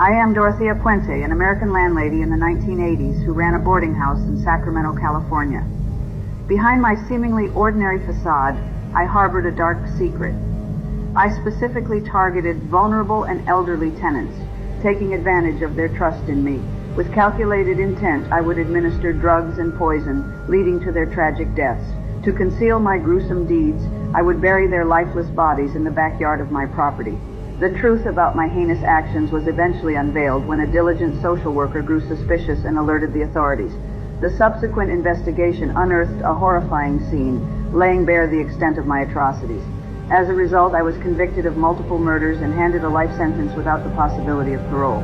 I am Dorothea Puente, an American landlady in the 1980s who ran a boarding house in Sacramento, California. Behind my seemingly ordinary facade, I harbored a dark secret. I specifically targeted vulnerable and elderly tenants, taking advantage of their trust in me. With calculated intent, I would administer drugs and poison, leading to their tragic deaths. To conceal my gruesome deeds, I would bury their lifeless bodies in the backyard of my property. The truth about my heinous actions was eventually unveiled when a diligent social worker grew suspicious and alerted the authorities. The subsequent investigation unearthed a horrifying scene, laying bare the extent of my atrocities. As a result, I was convicted of multiple murders and handed a life sentence without the possibility of parole.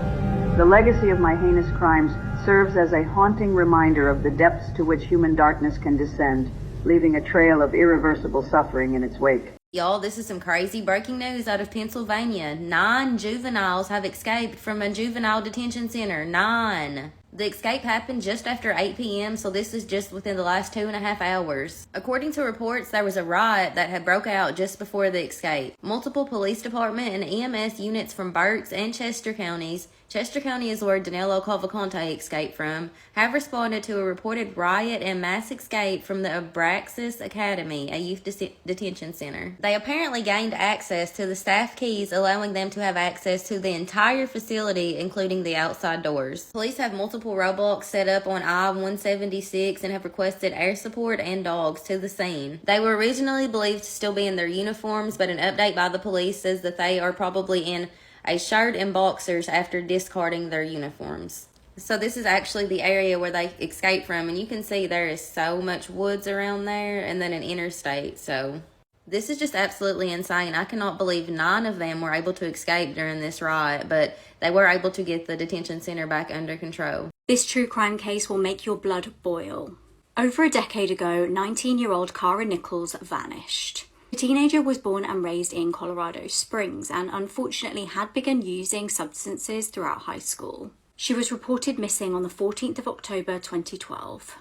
The legacy of my heinous crimes serves as a haunting reminder of the depths to which human darkness can descend, leaving a trail of irreversible suffering in its wake. Y'all, this is some crazy breaking news out of Pennsylvania. 9 juveniles have escaped from a juvenile detention center. 9. The escape happened just after 8 p.m., so this is just within the last 2.5 hours. According to reports, there was a riot that had broke out just before the escape. Multiple police department and EMS units from Berks and Chester counties, Chester County is where Danilo Cavalcante escaped from, have responded to a reported riot and mass escape from the Abraxas Academy, a youth detention center. They apparently gained access to the staff keys, allowing them to have access to the entire facility, including the outside doors. Police have multiple roadblocks set up on I-176 and have requested air support and dogs to the scene. They were originally believed to still be in their uniforms, but an update by the police says that they are probably in a shirt and boxers after discarding their uniforms. So this is actually the area where they escaped from, and you can see there is so much woods around there and then an interstate. So this is just absolutely insane. I cannot believe 9 of them were able to escape during this riot, but they were able to get the detention center back under control. This true crime case will make your blood boil. Over a decade ago, 19-year-old Kara Nichols vanished. The teenager was born and raised in Colorado Springs and unfortunately had begun using substances throughout high school. She was reported missing on the 14th of October 2012.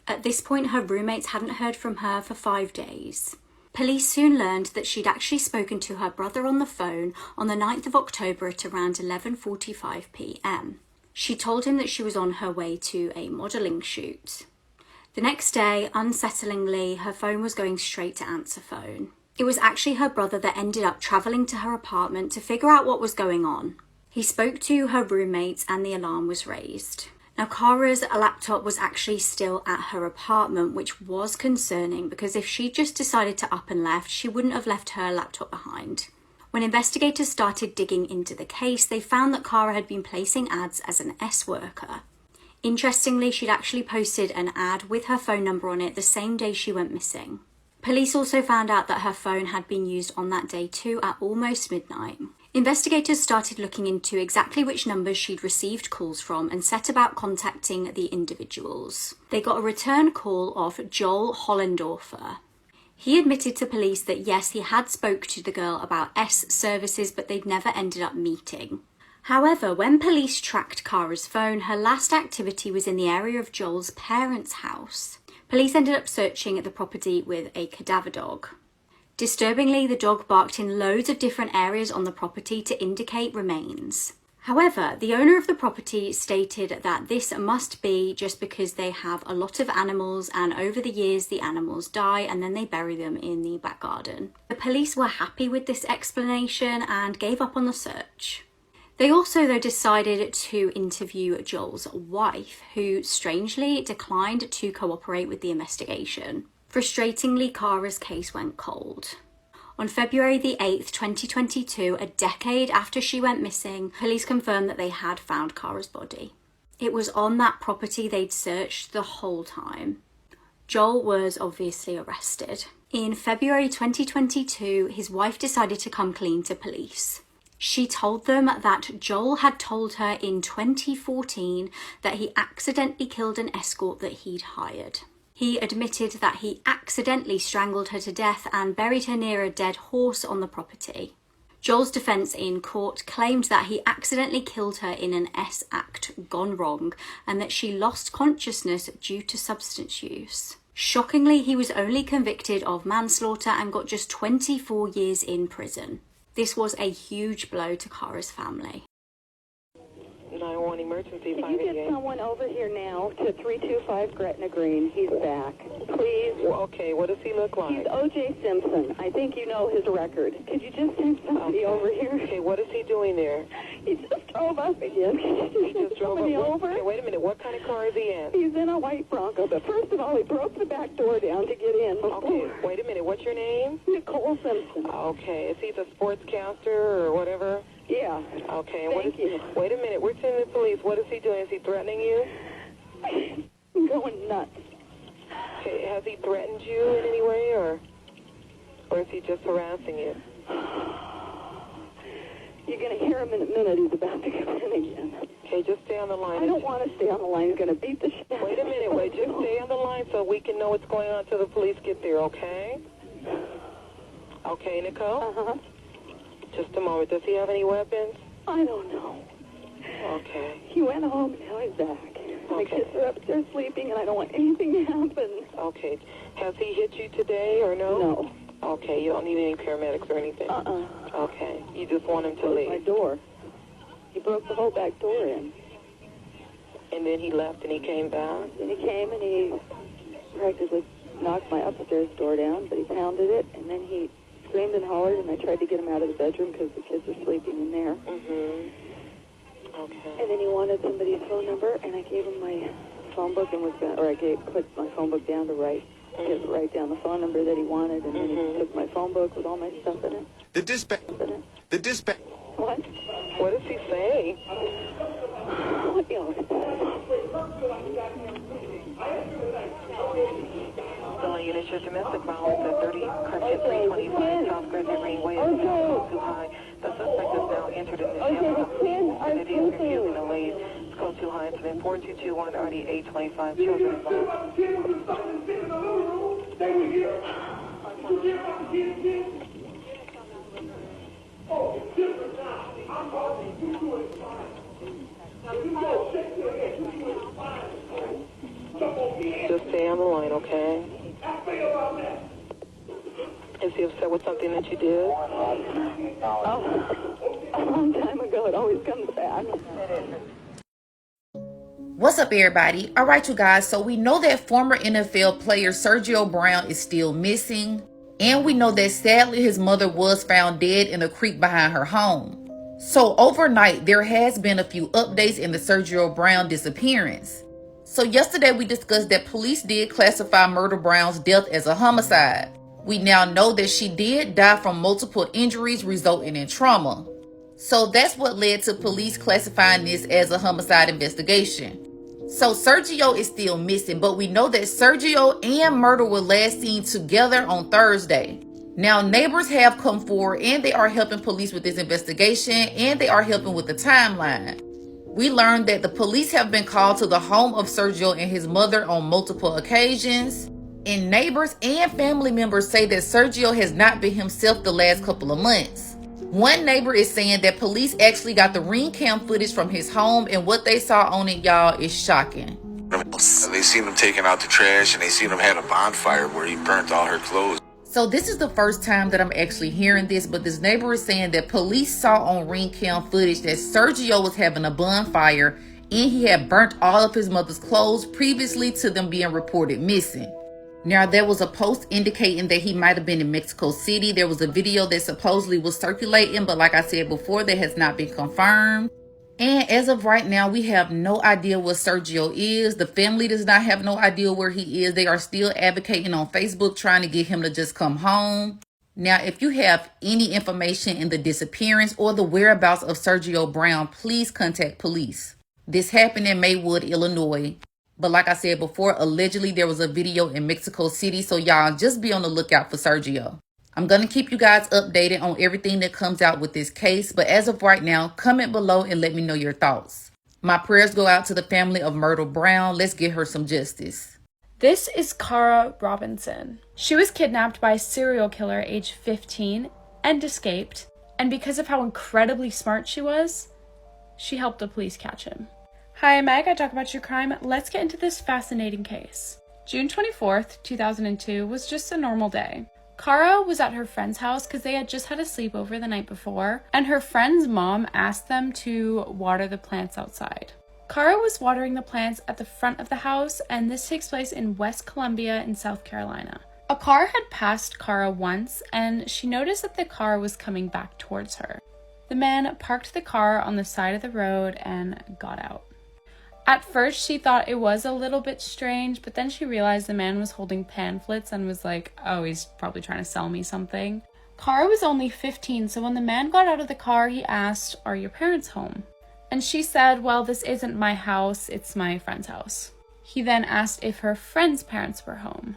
At this point, her roommates hadn't heard from her for 5 days. Police soon learned that she'd actually spoken to her brother on the phone on the 9th of October at around 11:45 p.m. She told him that she was on her way to a modelling shoot. The next day, unsettlingly, her phone was going straight to answer phone. It was actually her brother that ended up travelling to her apartment to figure out what was going on. He spoke to her roommates and the alarm was raised. Now, Kara's laptop was actually still at her apartment, which was concerning because if she just decided to up and left, she wouldn't have left her laptop behind. When investigators started digging into the case, they found that Kara had been placing ads as an S-worker. Interestingly, she'd actually posted an ad with her phone number on it the same day she went missing. Police also found out that her phone had been used on that day too at almost midnight. Investigators started looking into exactly which numbers she'd received calls from and set about contacting the individuals. They got a return call of Joel Hollendorfer. He admitted to police that yes, he had spoke to the girl about S services, but they'd never ended up meeting. However, when police tracked Kara's phone, her last activity was in the area of Joel's parents' house. Police ended up searching the property with a cadaver dog. Disturbingly, the dog barked in loads of different areas on the property to indicate remains. However, the owner of the property stated that this must be just because they have a lot of animals and over the years the animals die and then they bury them in the back garden. The police were happy with this explanation and gave up on the search. They also, though, decided to interview Joel's wife, who strangely declined to cooperate with the investigation. Frustratingly, Kara's case went cold. On February the 8th, 2022, a decade after she went missing, police confirmed that they had found Kara's body. It was on that property they'd searched the whole time. Joel was obviously arrested. In February 2022, his wife decided to come clean to police. She told them that Joel had told her in 2014 that he accidentally killed an escort that he'd hired. He admitted that he accidentally strangled her to death and buried her near a dead horse on the property. Joel's defense in court claimed that he accidentally killed her in an S-act gone wrong and that she lost consciousness due to substance use. Shockingly, he was only convicted of manslaughter and got just 24 years in prison. This was a huge blow to Kara's family. emergency Can you get 588. someone over here now to 325 Gretna Green? He's back. Please. Well, okay, what does he look like? He's O.J. Simpson. I think you know his record. Could you just send somebody over here? Okay, what is he doing there? He just drove up again. He just drove somebody up. over? Okay, wait a minute. What kind of car is he in? He's in a white Bronco, but first of all, he broke the back door down to get in. Okay, wait a minute. What's your name? Nicole Simpson. Okay, is he the sportscaster or whatever? Yeah. Okay, and Thank you. Wait a minute. We're sending the police. What is he doing? Is he threatening you? I'm going nuts. Okay, has he threatened you in any way, or is he just harassing you? You're going to hear him in a minute. He's about to come in again. Okay, just stay on the line. I don't want to stay on the line. He's going to beat the shit. Wait a minute. Wait, just stay on the line so we can know what's going on till the police get there, okay? Okay, Nicole? Uh-huh. Just a moment. Does he have any weapons? I don't know. Okay. He went home, now he's back. My Okay. kids are upstairs sleeping, and I don't want anything to happen. Okay. Has he hit you today or no? No. Okay, you don't need any paramedics or anything? Okay. You just want him to Closed leave. my door. He broke the whole back door in. And then he left and he came back? Then he came and he practically knocked my upstairs door down, but he pounded it, and then he screamed and hollered, and I tried to get him out of the bedroom because the kids were sleeping in there. Mm-hmm. Okay. And then he wanted somebody's phone number, and I gave him my phone book and clicked my phone book down to write down the phone number that he wanted, and then he took my phone book with all my stuff in it. The dispatch. What? What does he say? What else? Calling unit your domestic violence at 30 Correction 325 South Gretna Greenway is now too high. The suspect is now entered in the shelter and it is refusing to leave. It's code too high. Incident 4221 RD 825. Children involved. Just stay on the line, okay? Is he upset with something that you did? Oh, a long time ago. It always comes back. What's up, everybody? All right, you guys. So we know that former NFL player Sergio Brown is still missing. And we know that sadly his mother was found dead in a creek behind her home. So overnight, there has been a few updates in the Sergio Brown disappearance. So yesterday we discussed that police did classify Murder Brown's death as a homicide. We now know that she did die from multiple injuries resulting in trauma. So that's what led to police classifying this as a homicide investigation. So Sergio is still missing, but we know that Sergio and Murder were last seen together on Thursday. Now neighbors have come forward and they are helping police with this investigation and they are helping with the timeline. We learned that the police have been called to the home of Sergio and his mother on multiple occasions. And neighbors and family members say that Sergio has not been himself the last couple of months. One neighbor is saying that police actually got the ring cam footage from his home, and what they saw on it, y'all, is shocking. They seen him taking out the trash, and they seen him had a bonfire where he burnt all her clothes. So this is the first time that I'm actually hearing this, but this neighbor is saying that police saw on ring cam footage that Sergio was having a bonfire and he had burnt all of his mother's clothes previously to them being reported missing. Now, there was a post indicating that he might have been in Mexico City. There was a video that supposedly was circulating, but like I said before, that has not been confirmed. And as of right now, we have no idea what Sergio is. The family does not have no idea where he is. They are still advocating on Facebook, trying to get him to just come home. Now, if you have any information in the disappearance or the whereabouts of Sergio Brown, please contact police. This happened in Maywood, Illinois. But like I said before, allegedly there was a video in Mexico City. So y'all just be on the lookout for Sergio. I'm going to keep you guys updated on everything that comes out with this case. But as of right now, comment below and let me know your thoughts. My prayers go out to the family of Myrtle Brown. Let's get her some justice. This is Cara Robinson. She was kidnapped by a serial killer aged 15 and escaped. And because of how incredibly smart she was, she helped the police catch him. Hi, I'm Meg. I talk about true crime. Let's get into this fascinating case. June 24th, 2002 was just a normal day. Cara was at her friend's house because they had just had a sleepover the night before, and her friend's mom asked them to water the plants outside. Kara was watering the plants at the front of the house, and this takes place in West Columbia in South Carolina. A car had passed Kara once, and she noticed that the car was coming back towards her. The man parked the car on the side of the road and got out. At first, she thought it was a little bit strange, but then she realized the man was holding pamphlets and was like, oh, he's probably trying to sell me something. Kara was only 15, so when the man got out of the car, he asked, "Are your parents home?" And she said, "Well, this isn't my house, it's my friend's house." He then asked if her friend's parents were home.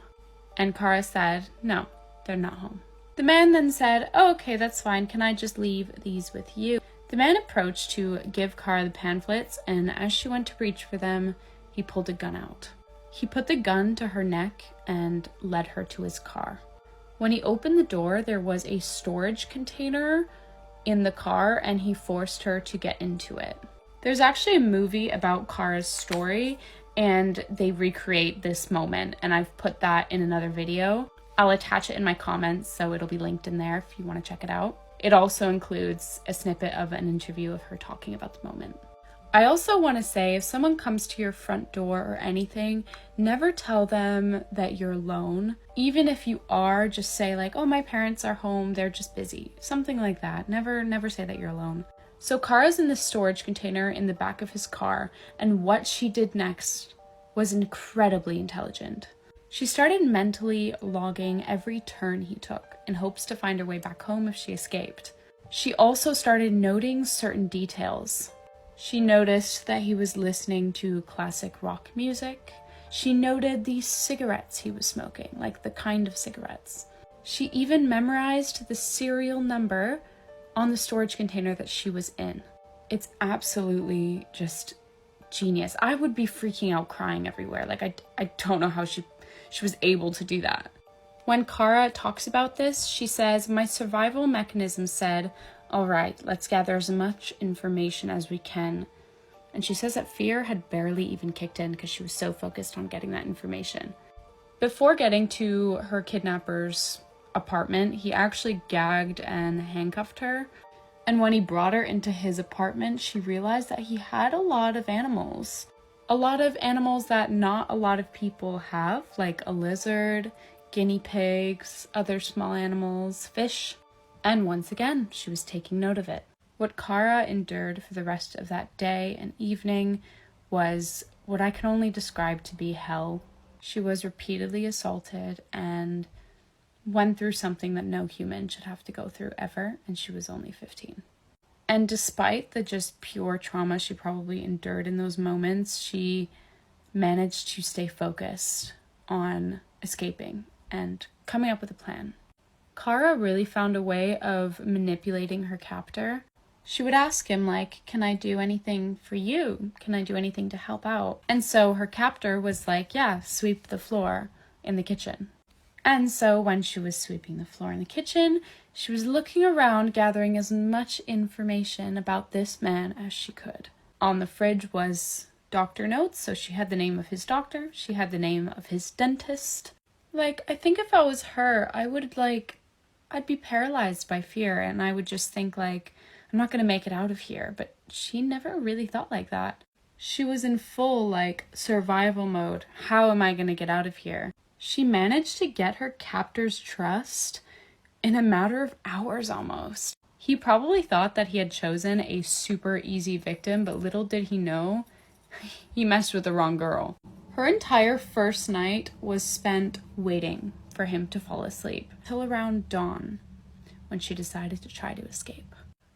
And Kara said, "No, they're not home." The man then said, "Oh, okay, that's fine. Can I just leave these with you?" The man approached to give Kara the pamphlets, and as she went to reach for them, he pulled a gun out. He put the gun to her neck and led her to his car. When he opened the door, there was a storage container in the car, and he forced her to get into it. There's actually a movie about Kara's story, and they recreate this moment, and I've put that in another video. I'll attach it in my comments, so it'll be linked in there if you want to check it out. It also includes a snippet of an interview of her talking about the moment. I also want to say, if someone comes to your front door or anything, never tell them that you're alone. Even if you are, just say like, "Oh, my parents are home, they're just busy." Something like that. Never say that you're alone. So Kara's in the storage container in the back of his car, and what she did next was incredibly intelligent. She started mentally logging every turn he took in hopes to find her way back home if she escaped. She also started noting certain details. She noticed that he was listening to classic rock music. She noted the cigarettes he was smoking, like the kind of cigarettes. She even memorized the serial number on the storage container that she was in. It's absolutely just genius. I would be freaking out, crying everywhere. Like, I don't know how she was able to do that. When Kara talks about this, she says, "My survival mechanism said, all right, let's gather as much information as we can." And she says that fear had barely even kicked in because she was so focused on getting that information. Before getting to her kidnapper's apartment, he actually gagged and handcuffed her. And when he brought her into his apartment, she realized that he had a lot of animals. A lot of animals that not a lot of people have, like a lizard, guinea pigs, other small animals, fish. And once again, she was taking note of it. What Kara endured for the rest of that day and evening was what I can only describe to be hell. She was repeatedly assaulted and went through something that no human should have to go through ever, and she was only 15. And despite the just pure trauma she probably endured in those moments, she managed to stay focused on escaping and coming up with a plan. Kara really found a way of manipulating her captor. She would ask him, like, "Can I do anything for you? Can I do anything to help out?" And so her captor was like, "Yeah, sweep the floor in the kitchen." And so when she was sweeping the floor in the kitchen, she was looking around, gathering as much information about this man as she could. On the fridge was doctor notes, so she had the name of his doctor, she had the name of his dentist. Like, I think if I was her, I'd be paralyzed by fear, and I would just think like, I'm not gonna make it out of here. But she never really thought like that. She was in full like survival mode. How am I gonna get out of here? She managed to get her captor's trust in a matter of hours almost. He probably thought that he had chosen a super easy victim, but little did he know, he messed with the wrong girl. Her entire first night was spent waiting for him to fall asleep, till around dawn, when she decided to try to escape.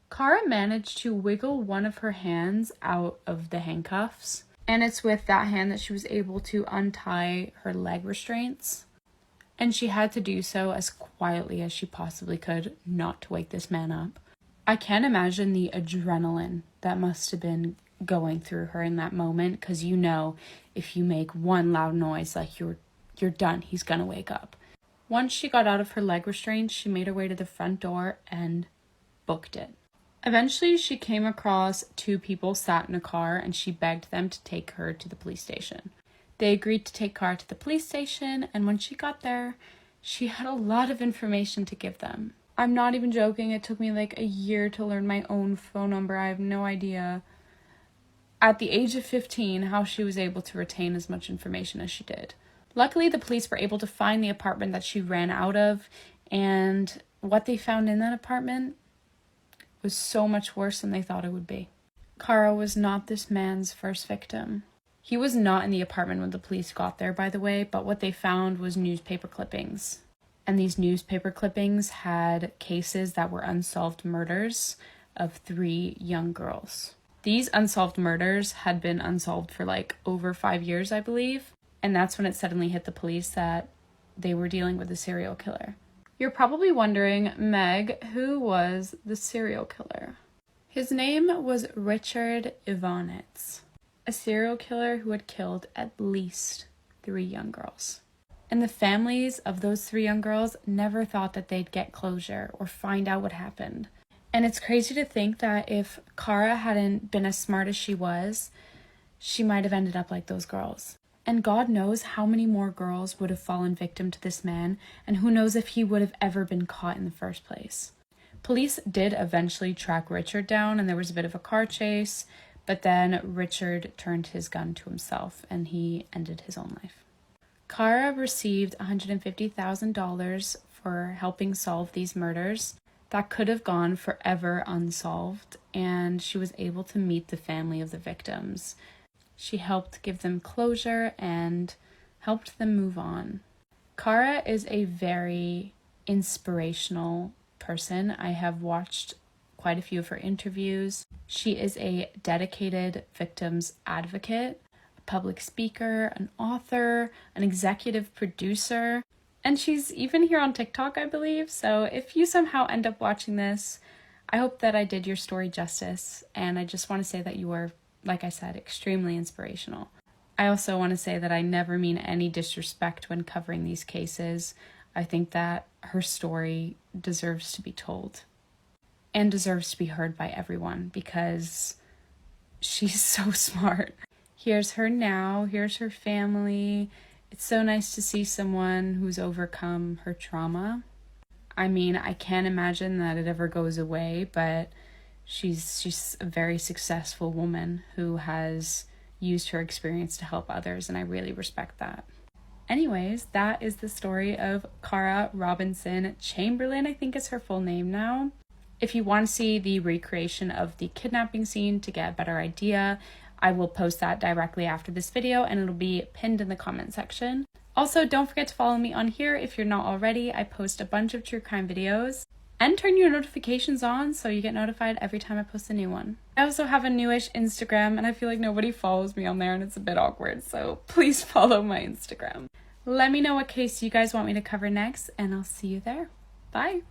Kara managed to wiggle one of her hands out of the handcuffs, and it's with that hand that she was able to untie her leg restraints. And she had to do so as quietly as she possibly could, not to wake this man up. I can't imagine the adrenaline that must have been going through her in that moment, because you know, if you make one loud noise, like you're done, he's gonna wake up. Once she got out of her leg restraints, she made her way to the front door and booked it. Eventually, she came across two people sat in a car, and she begged them to take her to the police station. They agreed to take Kara to the police station, and when she got there, she had a lot of information to give them. I'm not even joking, it took me like a year to learn my own phone number. I have no idea. at the age of 15 how she was able to retain as much information as she did. Luckily, the police were able to find the apartment that she ran out of, and what they found in that apartment was so much worse than they thought it would be. Kara was not this man's first victim. He was not in the apartment when the police got there, by the way, but what they found was newspaper clippings. And these newspaper clippings had cases that were unsolved murders of 3 young girls. These unsolved murders had been unsolved for like over 5 years, I believe. And that's when it suddenly hit the police that they were dealing with a serial killer. You're probably wondering, Meg, who was the serial killer? His name was Richard Ivanitz, a serial killer who had killed at least 3 young girls. And the families of those 3 young girls never thought that they'd get closure or find out what happened. And it's crazy to think that if Kara hadn't been as smart as she was, she might have ended up like those girls. And God knows how many more girls would have fallen victim to this man, and who knows if he would have ever been caught in the first place. Police did eventually track Richard down, and there was a bit of a car chase, but then Richard turned his gun to himself, and he ended his own life. Kara received $150,000 for helping solve these murders that could have gone forever unsolved, and she was able to meet the family of the victims. She helped give them closure and helped them move on. Kara is a very inspirational person. I have watched quite a few of her interviews. She is a dedicated victims advocate, a public speaker, an author, an executive producer, and she's even here on TikTok, I believe. So if you somehow end up watching this, I hope that I did your story justice, and I just want to say that you were, like I said, extremely inspirational. I also want to say that I never mean any disrespect when covering these cases. I think that her story deserves to be told and deserves to be heard by everyone because she's so smart. Here's her now, here's her family. It's so nice to see someone who's overcome her trauma. I mean, I can't imagine that it ever goes away, but she's a very successful woman who has used her experience to help others, and I really respect that. Anyways, that is the story of Kara Robinson Chamberlain, I think is her full name now. If you want to see the recreation of the kidnapping scene to get a better idea, I will post that directly after this video, and it'll be pinned in the comment section. Also, don't forget to follow me on here if you're not already. I post a bunch of true crime videos. And turn your notifications on so you get notified every time I post a new one. I also have a newish Instagram, and I feel like nobody follows me on there and it's a bit awkward, so please follow my Instagram. Let me know what case you guys want me to cover next, and I'll see you there. Bye!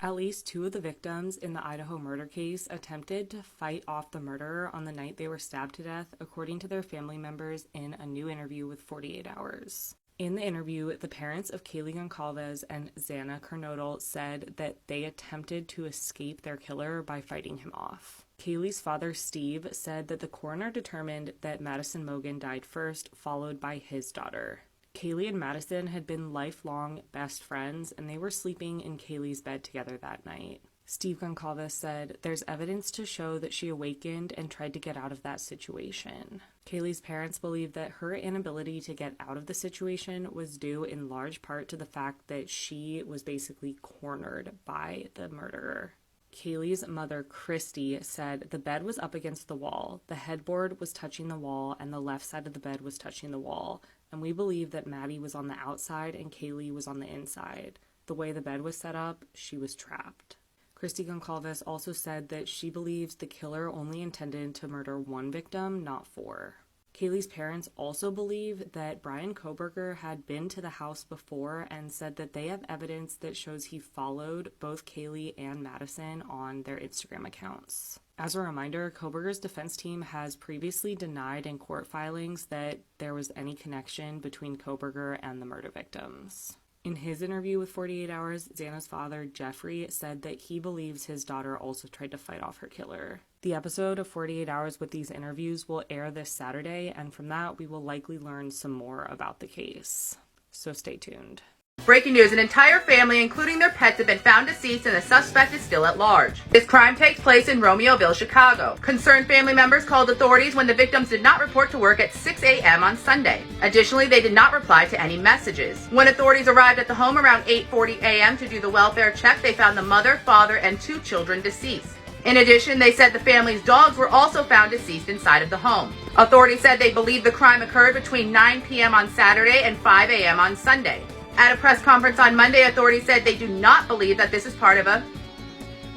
At least 2 of the victims in the Idaho murder case attempted to fight off the murderer on the night they were stabbed to death, according to their family members in a new interview with 48 Hours. In the interview, the parents of Kaylee Goncalves and Xana Kernodle said that they attempted to escape their killer by fighting him off. Kaylee's father, Steve, said that the coroner determined that Madison Mogen died first, followed by his daughter. Kaylee and Madison had been lifelong best friends, and they were sleeping in Kaylee's bed together that night. Steve Goncalves said, "There's evidence to show that she awakened and tried to get out of that situation." Kaylee's parents believe that her inability to get out of the situation was due in large part to the fact that she was basically cornered by the murderer. Kaylee's mother, Christy, said the bed was up against the wall, the headboard was touching the wall, and the left side of the bed was touching the wall, and we believe that Maddie was on the outside and Kaylee was on the inside. The way the bed was set up, she was trapped. Christy Goncalves also said that she believes the killer only intended to murder 1 victim, not 4. Kaylee's parents also believe that Bryan Kohberger had been to the house before and said that they have evidence that shows he followed both Kaylee and Madison on their Instagram accounts. As a reminder, Kohberger's defense team has previously denied in court filings that there was any connection between Kohberger and the murder victims. In his interview with 48 Hours, Xana's father, Jeffrey, said that he believes his daughter also tried to fight off her killer. The episode of 48 Hours with these interviews will air this Saturday, and from that we will likely learn some more about the case. So stay tuned. Breaking news, an entire family, including their pets, have been found deceased and the suspect is still at large. This crime takes place in Romeoville, Chicago. Concerned family members called authorities when the victims did not report to work at 6 a.m. on Sunday. Additionally, they did not reply to any messages. When authorities arrived at the home around 8:40 a.m. to do the welfare check, they found the mother, father, and 2 children deceased. In addition, they said the family's dogs were also found deceased inside of the home. Authorities said they believe the crime occurred between 9 p.m. on Saturday and 5 a.m. on Sunday. At a press conference on Monday, authorities said they do not believe that this is part of a...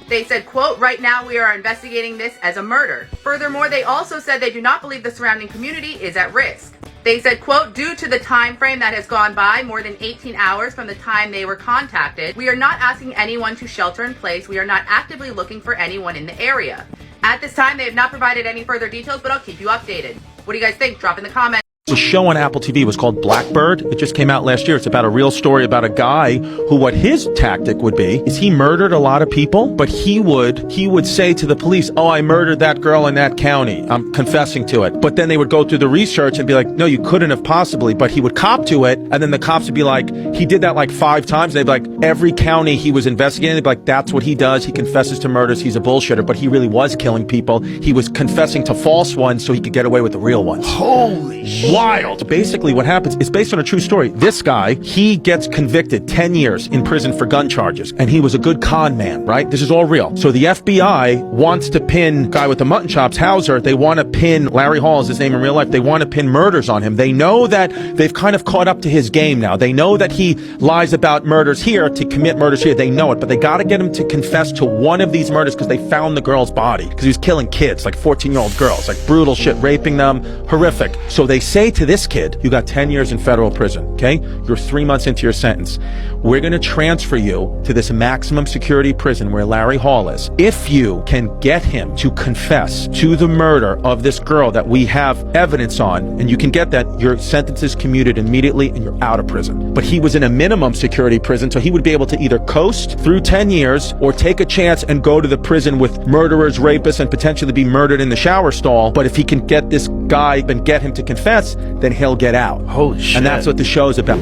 They said, quote, "Right now we are investigating this as a murder." Furthermore, they also said they do not believe the surrounding community is at risk. They said, quote, "Due to the time frame that has gone by, more than 18 hours from the time they were contacted, we are not asking anyone to shelter in place. We are not actively looking for anyone in the area." At this time, they have not provided any further details, but I'll keep you updated. What do you guys think? Drop in the comments. The show on Apple TV was called Blackbird. It just came out last year. It's about a real story about a guy who, what his tactic would be is he murdered a lot of people, but he would say to the police, "Oh, I murdered that girl in that county. I'm confessing to it." But then they would go through the research and be like, "No, you couldn't have possibly." But he would cop to it, and then the cops would be like, "He did that like 5 times." And they'd be like, every county he was investigating, they'd be like, "That's what he does. He confesses to murders. He's a bullshitter." But he really was killing people. He was confessing to false ones so he could get away with the real ones. Holy wild. Basically what happens is based on a true story. This guy, he gets convicted 10 years in prison for gun charges, and he was a good con man, right? This is all real. So the FBI wants to pin guy with the mutton chops, Hauser. They want to pin, Larry Hall is his name in real life. They want to pin murders on him. They know that they've kind of caught up to his game now. They know that he lies about murders here to commit murders here. They know it, but they got to get him to confess to one of these murders because they found the girl's body, because he was killing kids, like 14-year-old girls, like brutal shit, raping them, horrific. So they say to this kid, "You got 10 years in federal prison, okay? You're 3 months into your sentence. We're going to transfer you to this maximum security prison where Larry Hall is. If you can get him to confess to the murder of this girl that we have evidence on, and you can get that, your sentence is commuted immediately and you're out of prison." But he was in a minimum security prison, so he would be able to either coast through 10 years or take a chance and go to the prison with murderers, rapists, and potentially be murdered in the shower stall. But if he can get this guy and get him to confess, then he'll get out. Holy shit. And that's what the show's about.